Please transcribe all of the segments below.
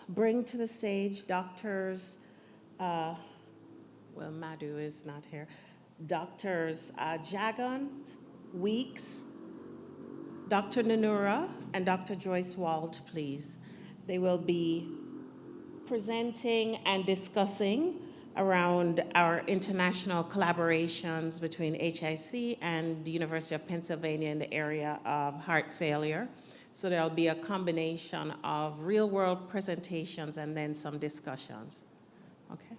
Bring to the stage doctors, uh, Madhu is not here, doctors Jagan, Weeks, Dr. Nanura, and Dr. Joyce Wald, please. They will be presenting and discussing around our international collaborations between HIC and the University of Pennsylvania in the area of heart failure. So there'll be a combination of real-world presentations and then some discussions. Okay.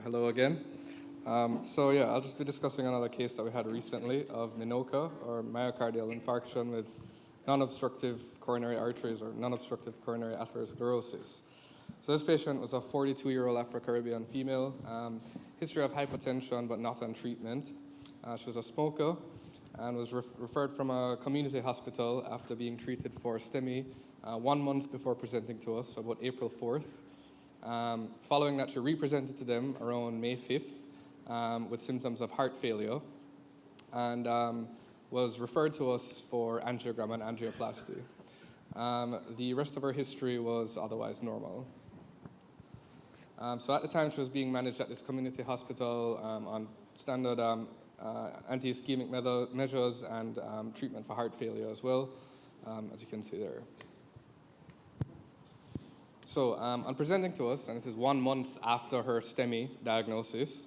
Hello again. I'll just be discussing another case that we had recently of MINOCA, or myocardial infarction with non-obstructive coronary arteries or non-obstructive coronary atherosclerosis. So this patient was a 42-year-old Afro-Caribbean female, history of hypertension but not on treatment. She was a smoker and was referred from a community hospital after being treated for STEMI 1 month before presenting to us, so about April 4th. Following that, she represented to them around May 5th with symptoms of heart failure and was referred to us for angiogram and angioplasty. The rest of her history was otherwise normal. So at the time, she was being managed at this community hospital on standard anti-ischemic measures and treatment for heart failure as well, as you can see there. So on presenting to us, and this is 1 month after her STEMI diagnosis,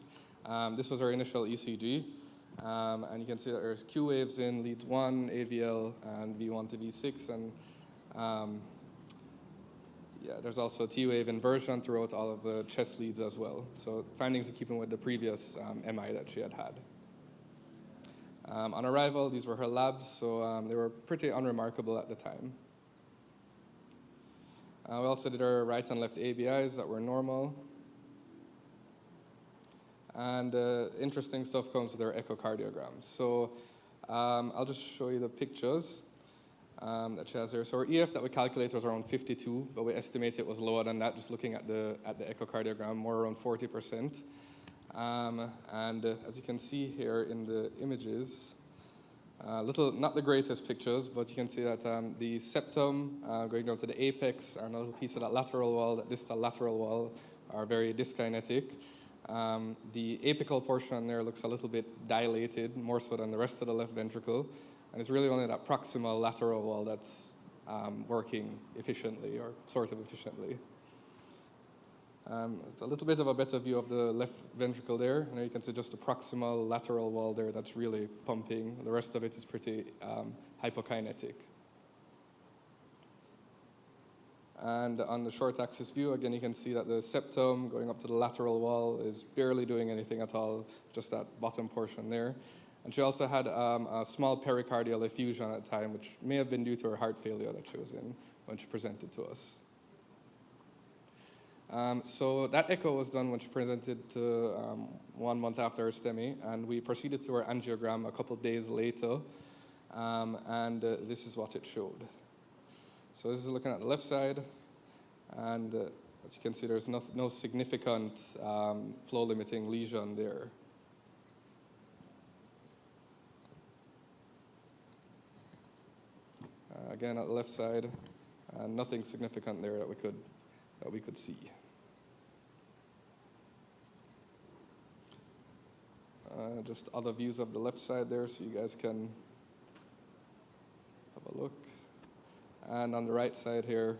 this was her initial ECG, and you can see that there's Q waves in leads 1, AVL, and V1 to V6, and there's also T wave inversion throughout all of the chest leads as well. So findings in keeping with the previous MI that she had had. On arrival, these were her labs, so they were pretty unremarkable at the time. We also did our right and left ABIs that were normal. And interesting stuff comes with our echocardiograms. So I'll just show you the pictures that she has here. So our EF that we calculated was around 52, but we estimate it was lower than that, just looking at the echocardiogram, more around 40%. As you can see here in the images, not the greatest pictures, but you can see that the septum going down to the apex and a little piece of that lateral wall, that distal lateral wall, are very dyskinetic. The apical portion there looks a little bit dilated, more so than the rest of the left ventricle, and it's really only that proximal lateral wall that's working efficiently, or sort of efficiently. It's a little bit of a better view of the left ventricle there, and there you can see just the proximal lateral wall there that's really pumping. The rest of it is pretty hypokinetic. And on the short axis view, again, you can see that the septum going up to the lateral wall is barely doing anything at all, just that bottom portion there. And she also had a small pericardial effusion at the time, which may have been due to her heart failure that she was in when she presented to us. So that echo was done when she presented to 1 month after her STEMI, and we proceeded to her angiogram a couple days later, and this is what it showed. So this is looking at the left side, and as you can see, there's no significant flow-limiting lesion there. Again, at the left side, nothing significant there that we could see. Just other views of the left side there, so you guys can have a look. And on the right side here,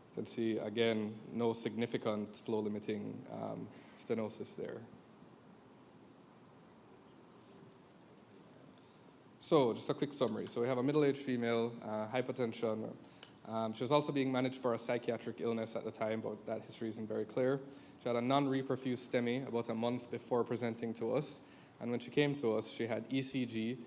you can see, again, no significant flow-limiting stenosis there. So just a quick summary. So we have a middle-aged female, hypertension. She was also being managed for a psychiatric illness at the time, but that history isn't very clear. She had a non-reperfused STEMI about a month before presenting to us. And when she came to us, she had ECG,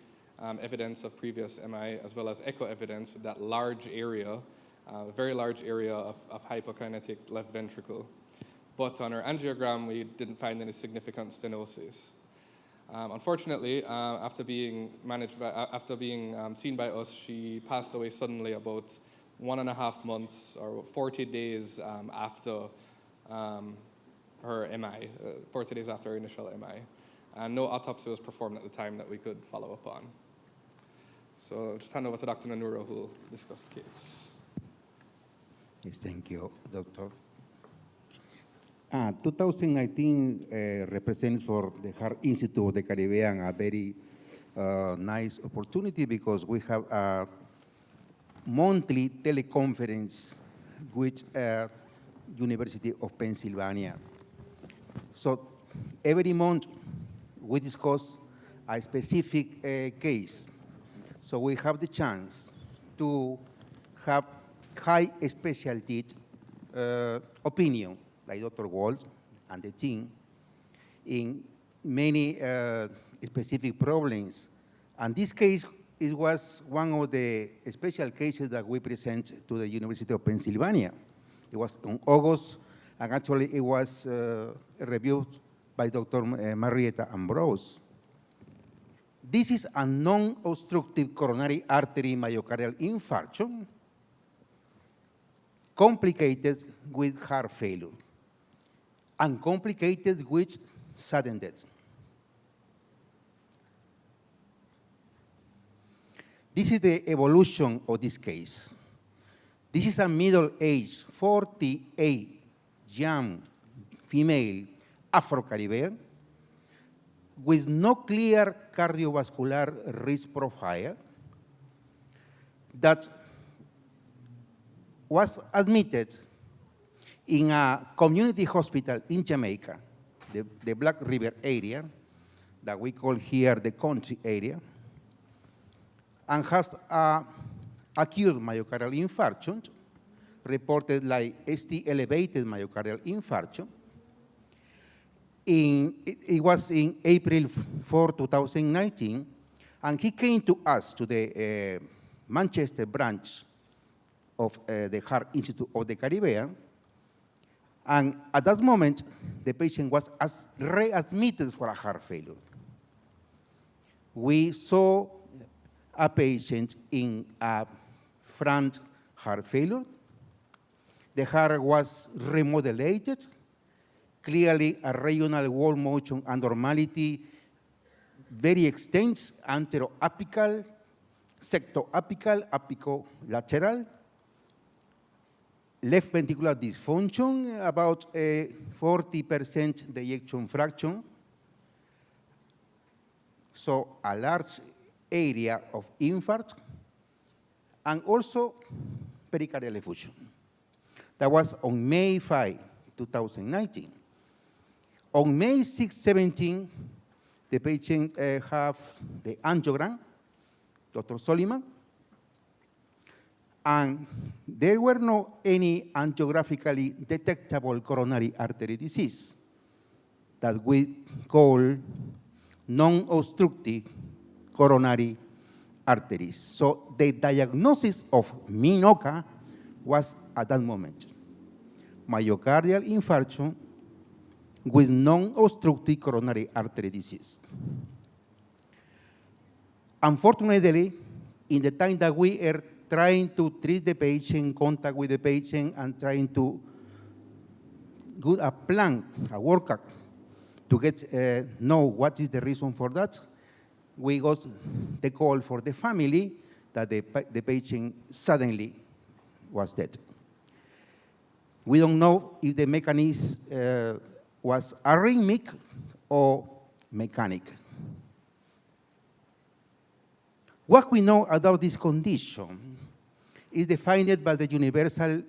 evidence of previous MI, as well as echo evidence with that large area, a very large area of hypokinetic left ventricle. But on her angiogram, we didn't find any significant stenosis. Unfortunately, after being seen by us, she passed away suddenly about 1.5 months or 40 days after her MI, 40 days after her initial MI. And no autopsy was performed at the time that we could follow up on. So I'll just hand over to Dr. Nanura, who will discuss the case. Yes, thank you, Doctor. 2019 represents for the Heart Institute of the Caribbean a very nice opportunity because we have a monthly teleconference with University of Pennsylvania. So every month we discuss a specific case. So we have the chance to have high specialty opinion, like Dr. Walt and the team, in many specific problems. And this case, it was one of the special cases that we present to the University of Pennsylvania. It was in August, and actually it was reviewed by Dr. Marietta Ambrose. This is a non-obstructive coronary artery myocardial infarction complicated with heart failure and complicated with sudden death. This is the evolution of this case. This is a middle-aged, 48, young female Afro-Caribbean with no clear cardiovascular risk profile that was admitted in a community hospital in Jamaica, the Black River area, that we call here the country area, and has acute myocardial infarction, reported like ST elevated myocardial infarction. It was in April 4, 2019, and he came to us, to the Manchester branch of the Heart Institute of the Caribbean, and at that moment, the patient was readmitted for a heart failure. We saw a patient in a front heart failure. The heart was remodelated, clearly a regional wall motion abnormality, very extensive anteroapical, sectoapical, apicolateral, left ventricular dysfunction, about a 40% ejection fraction. So a large area of infarct, and also pericardial effusion. That was on May 5, 2019. On May 6, 17, the patient have the angiogram, Dr. Soliman, and there were no any angiographically detectable coronary artery disease that we call non-obstructive coronary arteries. So the diagnosis of MINOCA was at that moment myocardial infarction with non-obstructive coronary artery disease. Unfortunately, in the time that we are trying to treat the patient, contact with the patient, and trying to do a plan, a workup, to get know what is the reason for that, we got the call for the family that the patient suddenly was dead. We don't know if the mechanism was arrhythmic or mechanic. What we know about this condition is defined by the universal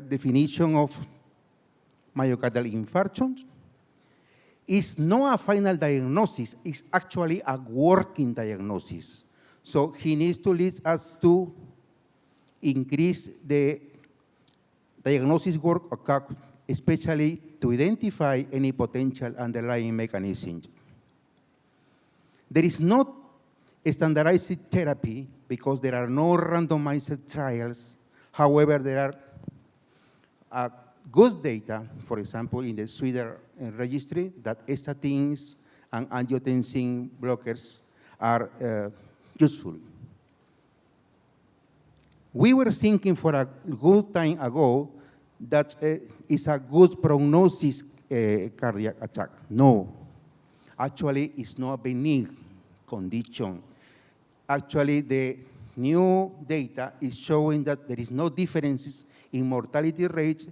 definition of myocardial infarction. It's not a final diagnosis, it's actually a working diagnosis. So he needs to lead us to increase the diagnosis work, especially to identify any potential underlying mechanisms. There is not a standardized therapy because there are no randomized trials. However, there are good data, for example, in the Sweden registry, that statins and angiotensin blockers are useful. We were thinking for a good time ago that is a good prognosis cardiac attack. No, actually it's not a benign condition. Actually, the new data is showing that there is no differences in mortality rates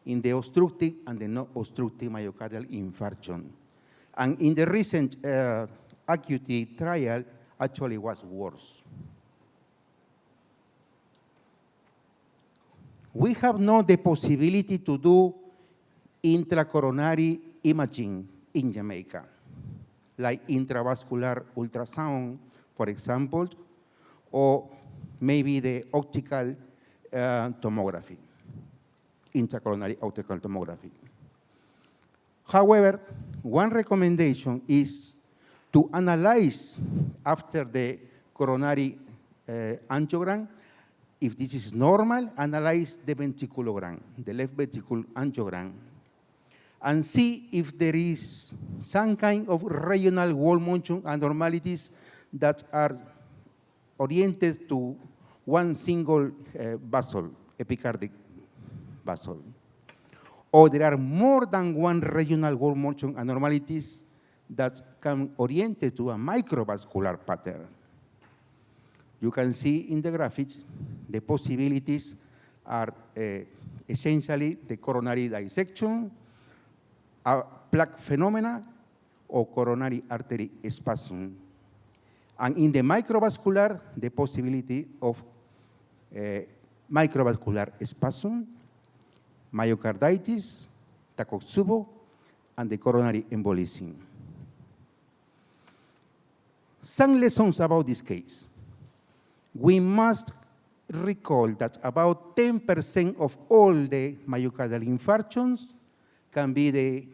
in the obstructive and the non-obstructive myocardial infarction. And in the recent ACUITY trial, actually was worse. We have now the possibility to do intracoronary imaging in Jamaica, like intravascular ultrasound, for example, or maybe the optical tomography, intracoronary optical tomography. However, one recommendation is to analyze after the coronary angiogram. If this is normal, analyze the ventriculogram, the left ventricle angiogram, and see if there is some kind of regional wall motion abnormalities that are oriented to one single vessel, epicardic vessel. Or there are more than one regional wall motion abnormalities that can orient to a microvascular pattern. You can see in the graphics the possibilities are essentially the coronary dissection, a plaque phenomena, or coronary artery spasm. And in the microvascular, the possibility of microvascular spasm, myocarditis, Takotsubo, and the coronary embolism. Some lessons about this case. We must recall that about 10% of all the myocardial infarctions can be the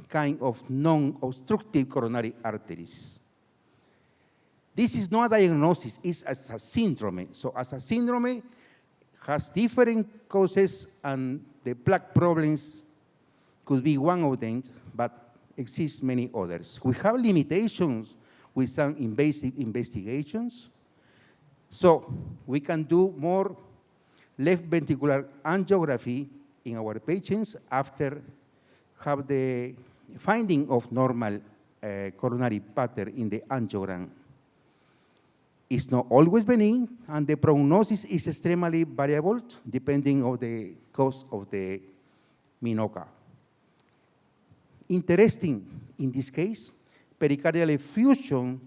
kind of non-obstructive coronary arteries. This is not a diagnosis, it's a syndrome. So as a syndrome, has different causes, and the plaque problems could be one of them, but exist many others. We have limitations with some invasive investigations. So we can do more left ventricular angiography in our patients after have the finding of normal coronary pattern in the angiogram. It's not always benign, and the prognosis is extremely variable depending on the cause of the MINOCA. Interesting in this case, pericardial effusion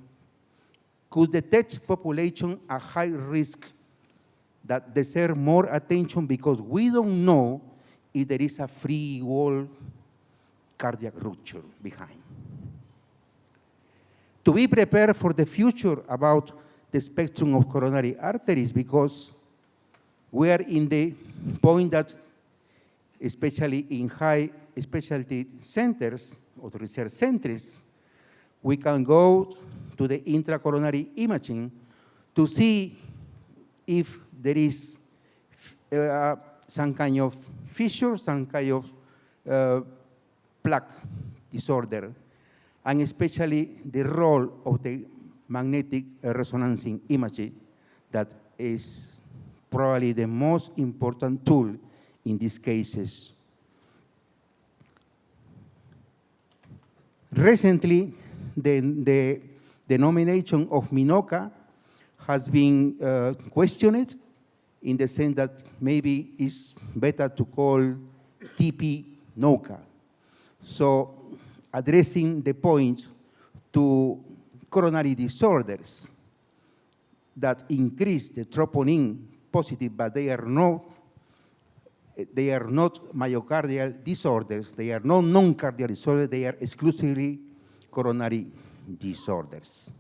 could detect population at high risk that deserve more attention because we don't know if there is a free wall cardiac rupture behind. To be prepared for the future about the spectrum of coronary arteries, because we are in the point that, especially in high specialty centers or research centers, we can go to the intracoronary imaging to see if there is some kind of fissure, some kind of plaque disorder, and especially the role of the magnetic resonance imaging that is probably the most important tool in these cases. Recently, the denomination of MINOCA has been questioned in the sense that maybe it's better to call TP-NOCA. So addressing the point to coronary disorders that increase the troponin positive, but they are not myocardial disorders, they are not non-cardiac disorders, they are exclusively coronary disorders.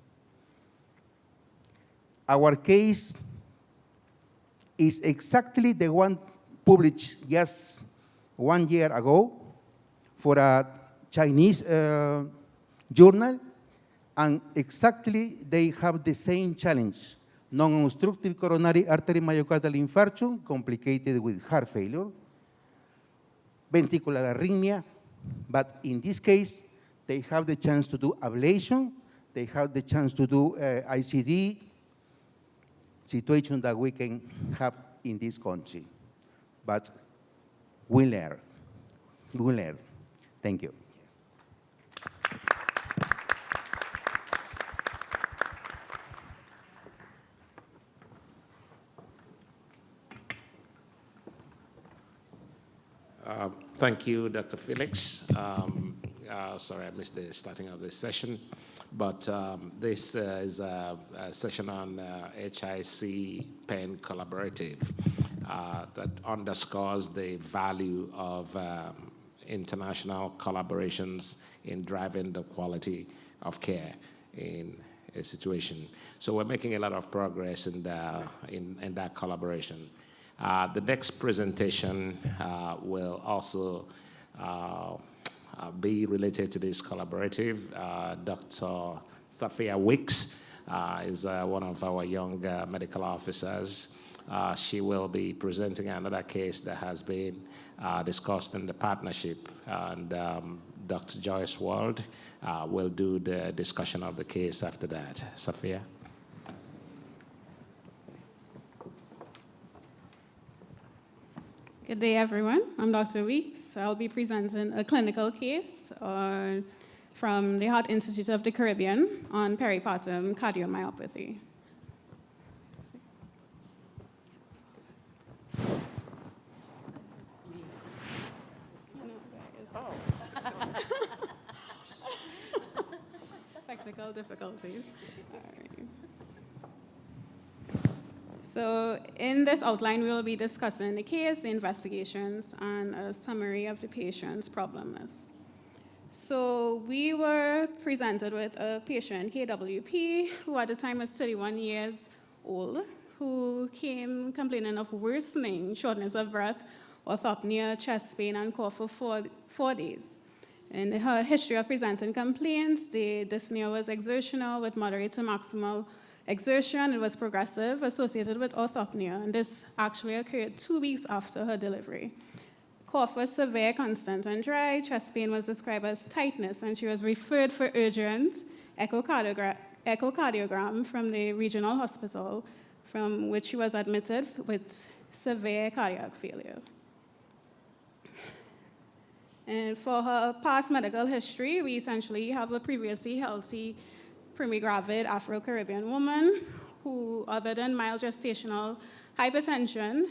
Our case is exactly the one published just 1 year ago for a Chinese journal, and exactly they have the same challenge: non-obstructive coronary artery myocardial infarction complicated with heart failure, ventricular arrhythmia, but in this case, they have the chance to do ablation, they have the chance to do ICD, situation that we can have in this country. But we learn. We learn. Thank you. Thank you, Dr. Felix. Sorry, I missed the starting of this session, but this is a session on HIC-PEN Collaborative that underscores the value of international collaborations in driving the quality of care in a situation. So we're making a lot of progress in that collaboration. The next presentation will also be related to this collaborative. Dr. Safia Wicks is one of our young medical officers. She will be presenting another case that has been discussed in the partnership, and Dr. Joyce Wald will do the discussion of the case after that. Safia? Good day, everyone. I'm Dr. Weeks. I'll be presenting a clinical case from the Heart Institute of the Caribbean on peripartum cardiomyopathy. Technical difficulties. All right. So in this outline, we will be discussing the case, the investigations, and a summary of the patient's problem list. So we were presented with a patient, KWP, who at the time was 31 years old, who came complaining of worsening shortness of breath, orthopnea, chest pain, and cough for 4 days. In her history of presenting complaints, the dyspnea was exertional with moderate to maximal exertion. It was progressive, associated with orthopnea, and this actually occurred 2 weeks after her delivery. Cough was severe, constant, and dry. Chest pain was described as tightness, and she was referred for urgent echocardiogram from the regional hospital, from which she was admitted with severe cardiac failure. And for her past medical history, we essentially have a previously healthy primigravid Afro-Caribbean woman who, other than mild gestational hypertension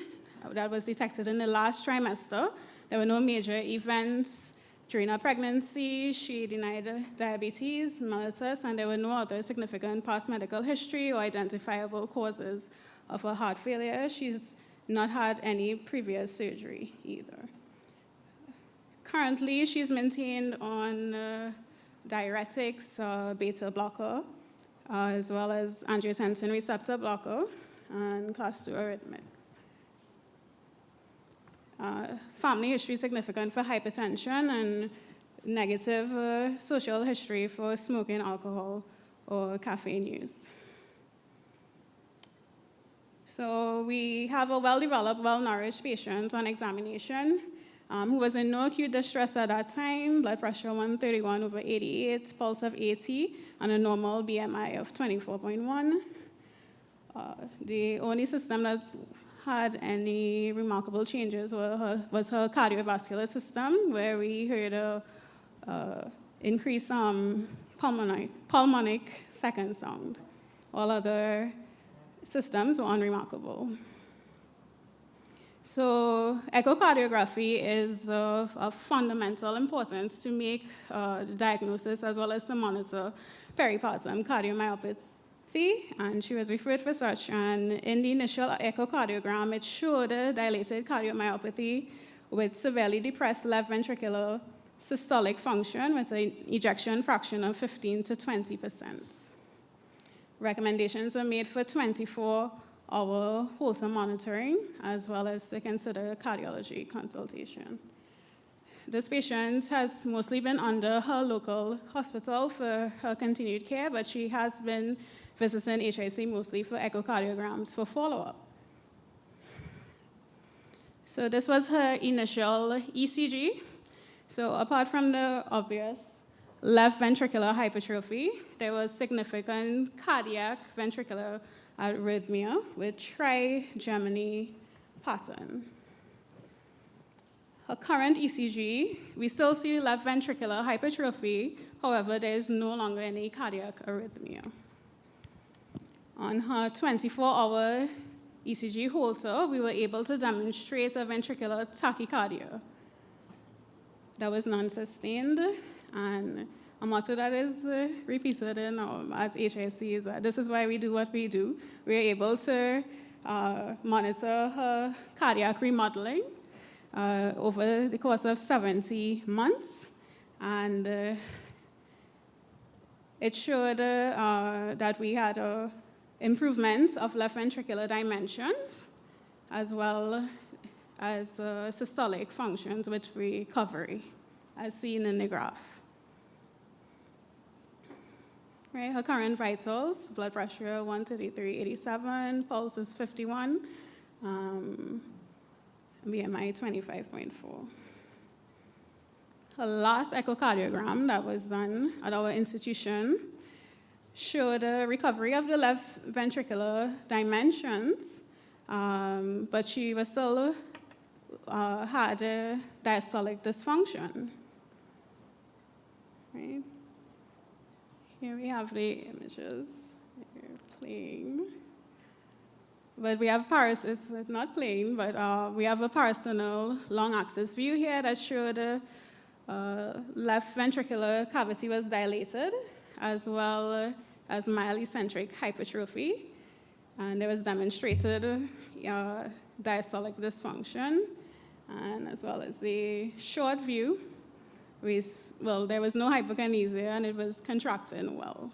that was detected in the last trimester, there were no major events during her pregnancy. She denied diabetes mellitus, and there were no other significant past medical history or identifiable causes of her heart failure. She's not had any previous surgery either. Currently, she's maintained on diuretics, beta blocker, as well as angiotensin receptor blocker, and class 2 arrhythmic. Family history significant for hypertension, and negative social history for smoking, alcohol, or caffeine use. So we have a well-developed, well-nourished patient on examination who was in no acute distress at that time, blood pressure 131/88, pulse of 80, and a normal BMI of 24.1. The only system that had any remarkable changes was her cardiovascular system, where we heard a increased pulmonic second sound. All other systems were unremarkable. So echocardiography is of fundamental importance to make the diagnosis as well as to monitor peripartum cardiomyopathy, and she was referred for such. And in the initial echocardiogram, it showed a dilated cardiomyopathy with severely depressed left ventricular systolic function with an ejection fraction of 15 to 20%. Recommendations were made for 24-hour Holter monitoring, as well as to consider cardiology consultation. This patient has mostly been under her local hospital for her continued care, but she has been visiting HIC mostly for echocardiograms for follow-up. So this was her initial ECG. So apart from the obvious left ventricular hypertrophy, there was significant cardiac ventricular arrhythmia with trigeminy pattern. Her current ECG, we still see left ventricular hypertrophy, however, there is no longer any cardiac arrhythmia. On her 24-hour ECG Holter, we were able to demonstrate a ventricular tachycardia that was non-sustained, and a motto that is repeated at HIC is that this is why we do what we do. We are able to monitor her cardiac remodeling over the course of 70 months, and it showed that we had improvement of left ventricular dimensions, as well as systolic functions with recovery, as seen in the graph. Right, her current vitals, blood pressure 133/87, pulse is 51, BMI 25.4. Her last echocardiogram that was done at our institution showed a recovery of the left ventricular dimensions, but she was still had a diastolic dysfunction. Right? Here we have the images. They're playing. But we have it's not playing, but we have a parasternal long axis view here that showed left ventricular cavity was dilated, as well as mild eccentric hypertrophy. And there was demonstrated diastolic dysfunction, and as well as the short view, there was no hypokinesia, and it was contracting well.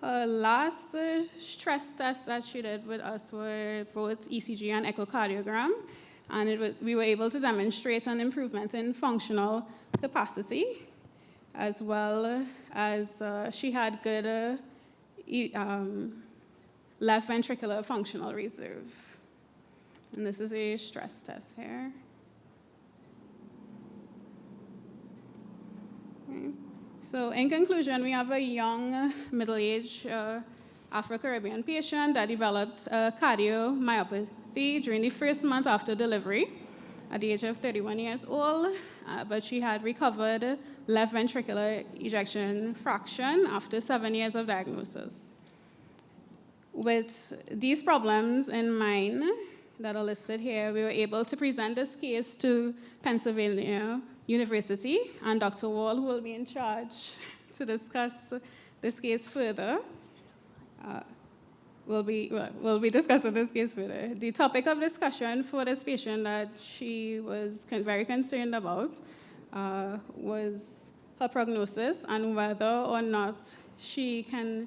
Her last stress tests that she did with us were both ECG and echocardiogram, and we were able to demonstrate an improvement in functional capacity, as well as she had good left ventricular functional reserve. And this is a stress test here. Okay. So in conclusion, we have a young, middle-aged Afro-Caribbean patient that developed cardiomyopathy during the first month after delivery at the age of 31 years old, but she had recovered left ventricular ejection fraction after 7 years of diagnosis. With these problems in mind that are listed here, we were able to present this case to Pennsylvania University, and Dr. Wall, who will be in charge to discuss this case further, will be discussing this case further. The topic of discussion for this patient that she was very concerned about was her prognosis and whether or not she can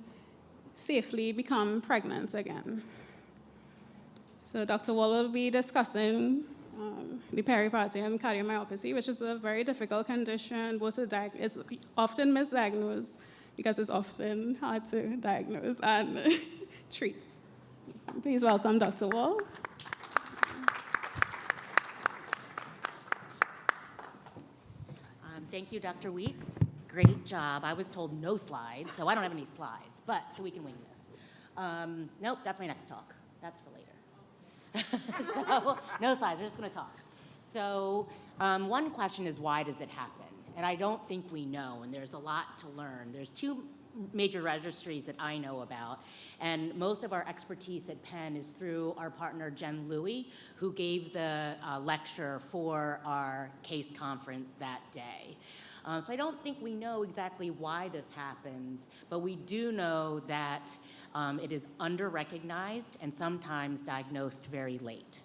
safely become pregnant again. So Dr. Wall will be discussing the peripartum cardiomyopathy, which is a very difficult condition. It's often misdiagnosed because it's often hard to diagnose and treat. Please welcome Dr. Wall. Thank you, Dr. Weeks. Great job. I was told no slides, so I don't have any slides, so we can wing this. Nope, that's my next talk. That's for later. So, no slides, we're just going to talk. So, one question is, why does it happen? And I don't think we know, and there's a lot to learn. There's two major registries that I know about, and most of our expertise at Penn is through our partner, Jen Louie, who gave the lecture for our case conference that day. So I don't think we know exactly why this happens, but we do know that it is under-recognized and sometimes diagnosed very late.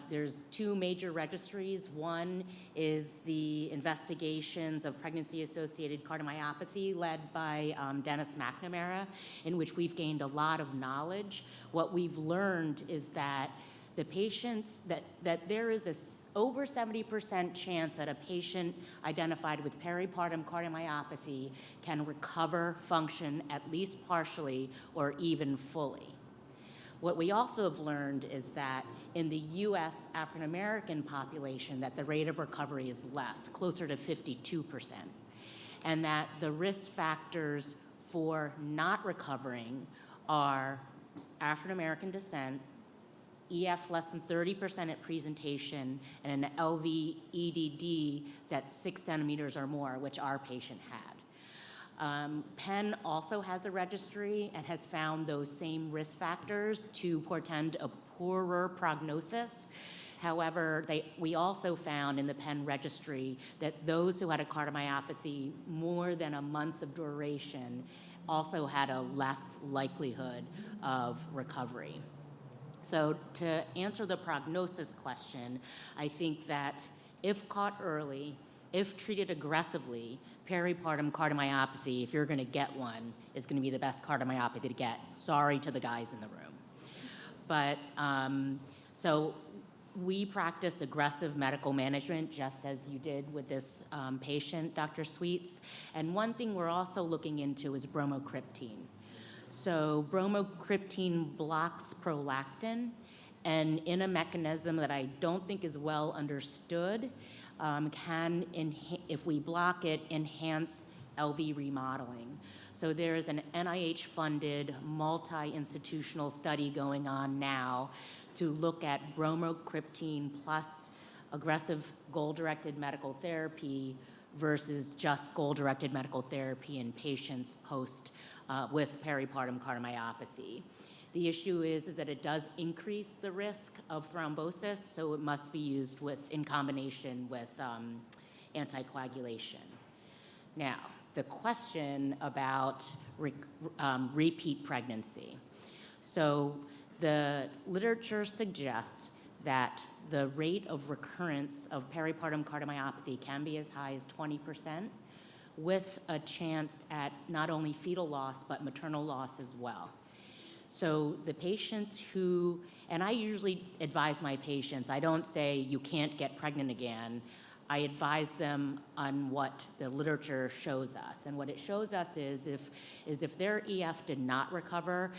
There's two major registries. One is the investigations of pregnancy-associated cardiomyopathy led by Dennis McNamara, in which we've gained a lot of knowledge. What we've learned is that the patients, that there is over 70% chance that a patient identified with peripartum cardiomyopathy can recover function at least partially or even fully. What we also have learned is that in the US African American population, that the rate of recovery is less, closer to 52%, and that the risk factors for not recovering are African American descent, EF less than 30% at presentation, and an LV EDD that's 6 centimeters or more, which our patient had. Penn also has a registry and has found those same risk factors to portend a poorer prognosis. However, we also found in the Penn registry that those who had a cardiomyopathy more than a month of duration also had a less likelihood of recovery. So to answer the prognosis question, I think that if caught early, if treated aggressively, peripartum cardiomyopathy, if you're going to get one, is going to be the best cardiomyopathy to get. Sorry to the guys in the room. But so we practice aggressive medical management, just as you did with this patient, Dr. Sweets. And one thing we're also looking into is bromocriptine. So bromocriptine blocks prolactin, and in a mechanism that I don't think is well understood, can, if we block it, enhance LV remodeling. So there is an NIH-funded multi-institutional study going on now to look at bromocriptine plus aggressive goal-directed medical therapy versus just goal-directed medical therapy in patients with peripartum cardiomyopathy. The issue is that it does increase the risk of thrombosis, so it must be used in combination with anticoagulation. Now, the question about repeat pregnancy. So the literature suggests that the rate of recurrence of peripartum cardiomyopathy can be as high as 20%, with a chance at not only fetal loss, but maternal loss as well. So the patients and I usually advise my patients, I don't say you can't get pregnant again. I advise them on what the literature shows us. And what it shows us is if their EF did not recover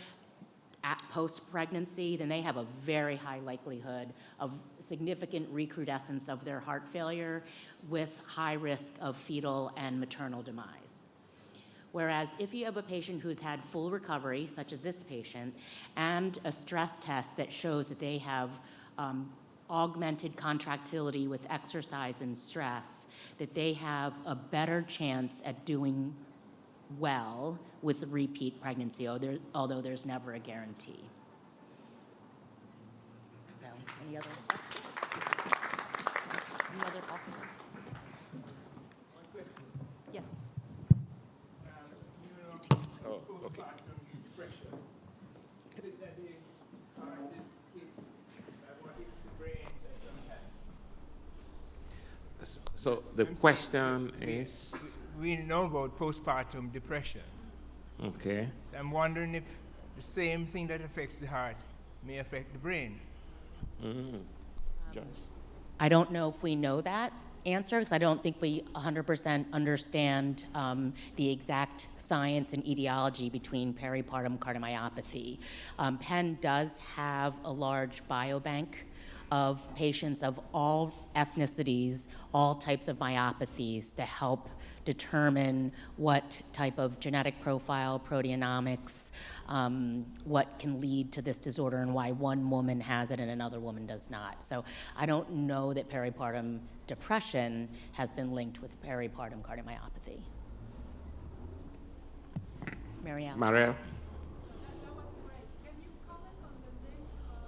at post-pregnancy, then they have a very high likelihood of significant recrudescence of their heart failure with high risk of fetal and maternal demise. Whereas if you have a patient who's had full recovery, such as this patient, and a stress test that shows that they have augmented contractility with exercise and stress, that they have a better chance at doing well with repeat pregnancy, although there's never a guarantee. So, any other questions? Any other questions? Yes. Oh, okay. So the question is, we know about postpartum depression. okay. So I'm wondering if the same thing that affects the heart may affect the brain. Joyce? I don't know if we know that answer, because I don't think we 100% understand the exact science and etiology between peripartum cardiomyopathy. Penn does have a large biobank of patients of all ethnicities, all types of myopathies, to help determine what type of genetic profile, proteomics, what can lead to this disorder and why one woman has it and another woman does not. So I don't know that peripartum depression has been linked with peripartum cardiomyopathy. Marielle? Marielle? That was great. Can you comment on the link of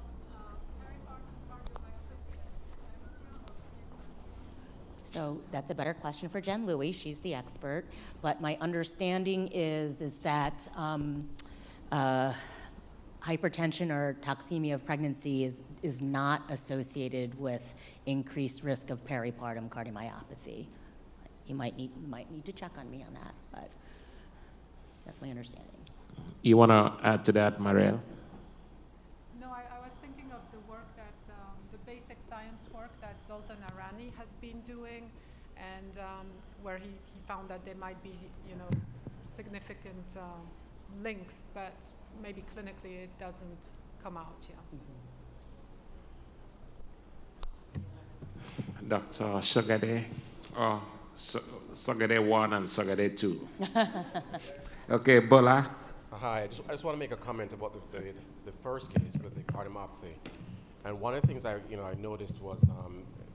peripartum cardiomyopathy and eclampsia or preeclampsia? So that's a better question for Jen Louie. She's the expert. But my understanding is that hypertension or toxemia of pregnancy is not associated with increased risk of peripartum cardiomyopathy. You might need to check on me on that, but that's my understanding. You want to add to that, Marielle? No, I was thinking of the work that, the basic science work that Zoltan Arani has been doing, and where he found that there might be, significant links, but maybe clinically it doesn't come out, Dr. Sagade, or Sagade 1 and Sagade 2. Okay, Bola. Hi, I just want to make a comment about the first case with the cardiomyopathy. And one of the things I noticed was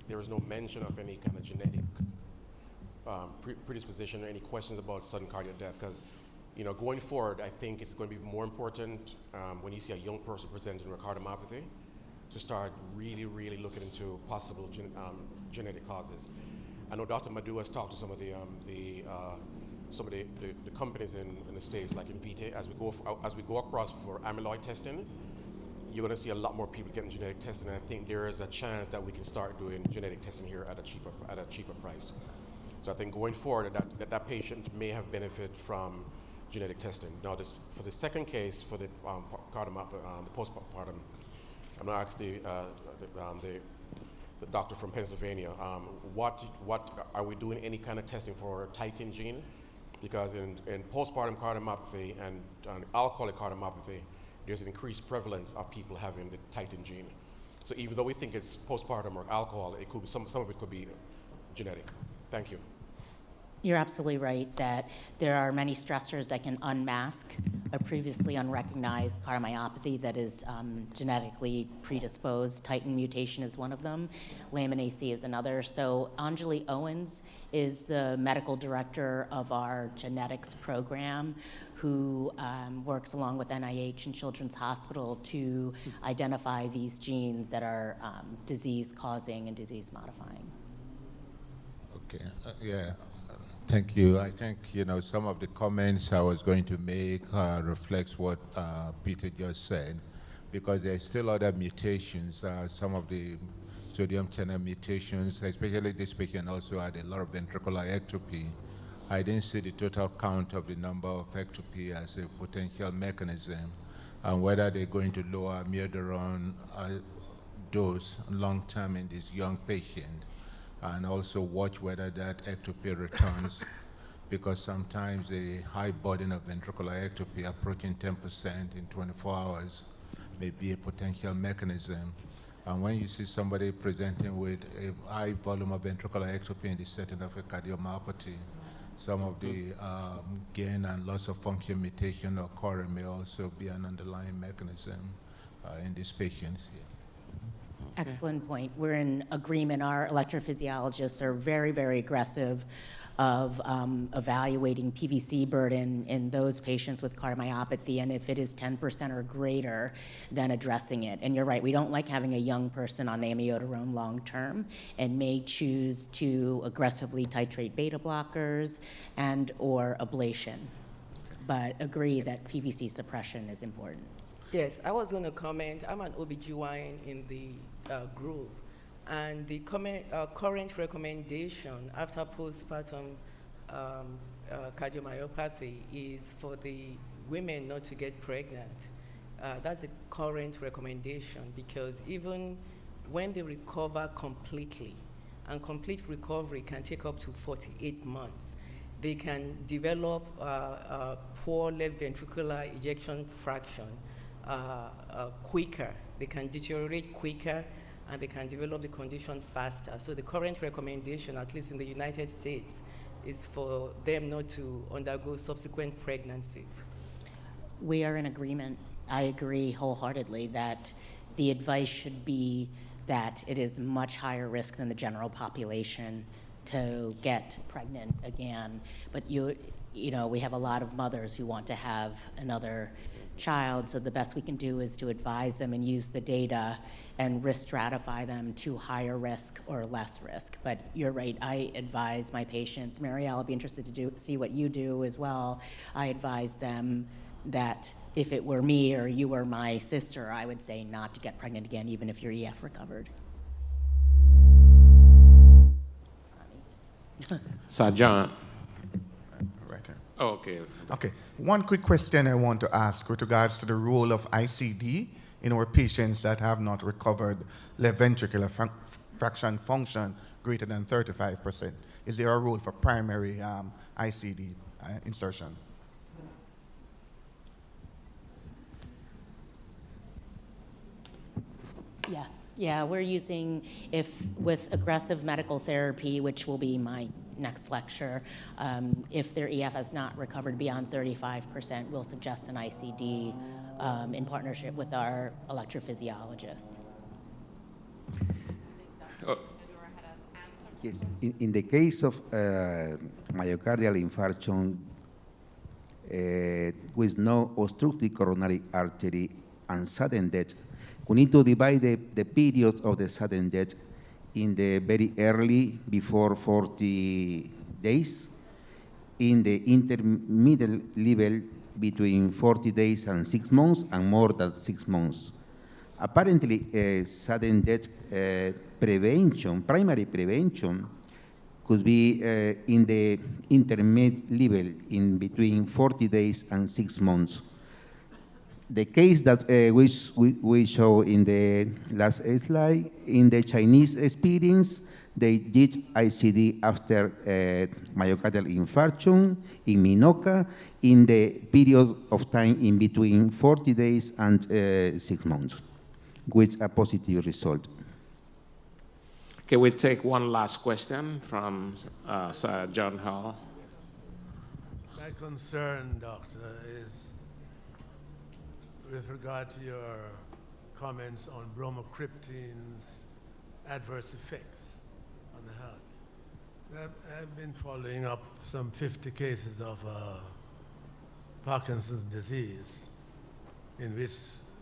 there was no mention of any kind of genetic predisposition or any questions about sudden cardiac death. Because, going forward, I think it's going to be more important when you see a young person presenting with cardiomyopathy to start really, really looking into possible genetic causes. I know Dr. Madu has talked to some of the companies in the States, like Invitae. As we go across for amyloid testing, you're going to see a lot more people getting genetic testing. And I think there is a chance that we can start doing genetic testing here at a cheaper price. So I think going forward, that patient may have benefited from genetic testing. Now, for the second case, for the cardiomyopathy, the postpartum, I'm going to ask the doctor from Pennsylvania, what are we doing any kind of testing for titin gene? Because in postpartum cardiomyopathy and alcoholic cardiomyopathy, there's an increased prevalence of people having the titin gene. So even though we think it's postpartum or alcohol, it could be some of it could be genetic. Thank you. You're absolutely right that there are many stressors that can unmask a previously unrecognized cardiomyopathy that is genetically predisposed. Titin mutation is one of them. Lamin AC is another. So Anjali Owens is the medical director of our genetics program, who works along with NIH and Children's Hospital to identify these genes that are disease-causing and disease-modifying. Okay, yeah. Thank you. I think, some of the comments I was going to make reflects what Peter just said, because there's still other mutations. Some of the sodium channel mutations, especially this patient also had a lot of ventricular ectopy. I didn't see the total count of the number of ectopy as a potential mechanism, and whether they're going to lower amiodarone dose long-term in this young patient, and also watch whether that ectopy returns, because sometimes a high burden of ventricular ectopy approaching 10% in 24 hours may be a potential mechanism. And when you see somebody presenting with a high volume of ventricular ectopy in the setting of a cardiomyopathy, some of the gain and loss of function mutation occurring may also be an underlying mechanism in these patients here. Excellent point. We're in agreement. Our electrophysiologists are very, very aggressive of evaluating PVC burden in those patients with cardiomyopathy, and if it is 10% or greater, then addressing it. And you're right, we don't like having a young person on amiodarone long-term, and may choose to aggressively titrate beta blockers and or ablation, but agree that PVC suppression is important. Yes, I was going to comment. I'm an OBGYN in the group, and the current recommendation after postpartum cardiomyopathy is for the women not to get pregnant. That's the current recommendation, because even when they recover completely, and complete recovery can take up to 48 months, they can develop poor left ventricular ejection fraction quicker. They can deteriorate quicker, and they can develop the condition faster. So the current recommendation, at least in the United States, is for them not to undergo subsequent pregnancies. We are in agreement. I agree wholeheartedly that the advice should be that it is much higher risk than the general population to get pregnant again. But we have a lot of mothers who want to have another child, so the best we can do is to advise them and use the data and risk stratify them to higher risk or less risk. But you're right, I advise my patients, Marielle, I'll be interested to see what you do as well. I advise them that if it were me or you or my sister, I would say not to get pregnant again, even if your EF recovered. Sir John. Right here. Oh, okay. Okay. One quick question I want to ask with regards to the role of ICD in our patients that have not recovered left ventricular fraction function greater than 35%. Is there a role for primary ICD insertion? Yeah, we're using, with aggressive medical therapy, which will be my next lecture, if their EF has not recovered beyond 35%, we'll suggest an ICD in partnership with our electrophysiologists. Yes, in the case of myocardial infarction with no obstructive coronary artery and sudden death, we need to divide the periods of the sudden death in the very early, before 40 days, in the intermediate level between 40 days and 6 months, and more than 6 months. Apparently, sudden death prevention, primary prevention, could be in the intermediate level in between 40 days and 6 months. The case that we show in the last slide, in the Chinese experience, they did ICD after myocardial infarction in Minoka in the period of time in between 40 days and 6 months, with a positive result. Okay, we take one last question from Sir John Hall. My concern, Doctor, is with regard to your comments on bromocriptine's adverse effects on the heart. I've been following up some 50 cases of Parkinson's disease, in which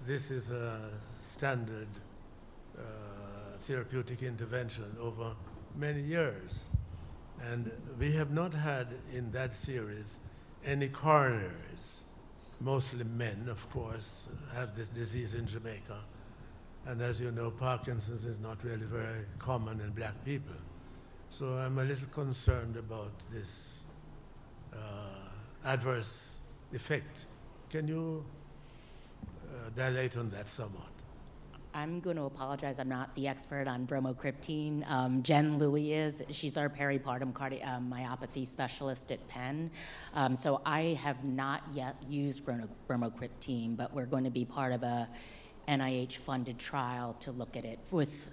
this is a standard therapeutic intervention over many years. And we have not had in that series any coronaries. Mostly men, of course, have this disease in Jamaica. And as you know, Parkinson's is not really very common in black people. So I'm a little concerned about this adverse effect. Can you dilate on that somewhat? I'm going to apologize. I'm not the expert on bromocriptine. Jen Louie is. She's our peripartum myopathy specialist at Penn. So I have not yet used bromocriptine, but we're going to be part of a NIH-funded trial to look at it with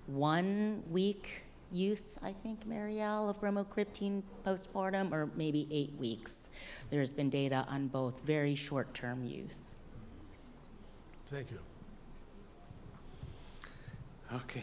1 week use, I think, Marielle, of bromocriptine postpartum, or maybe 8 weeks. There's been data on both very short-term use. Thank you. Okay.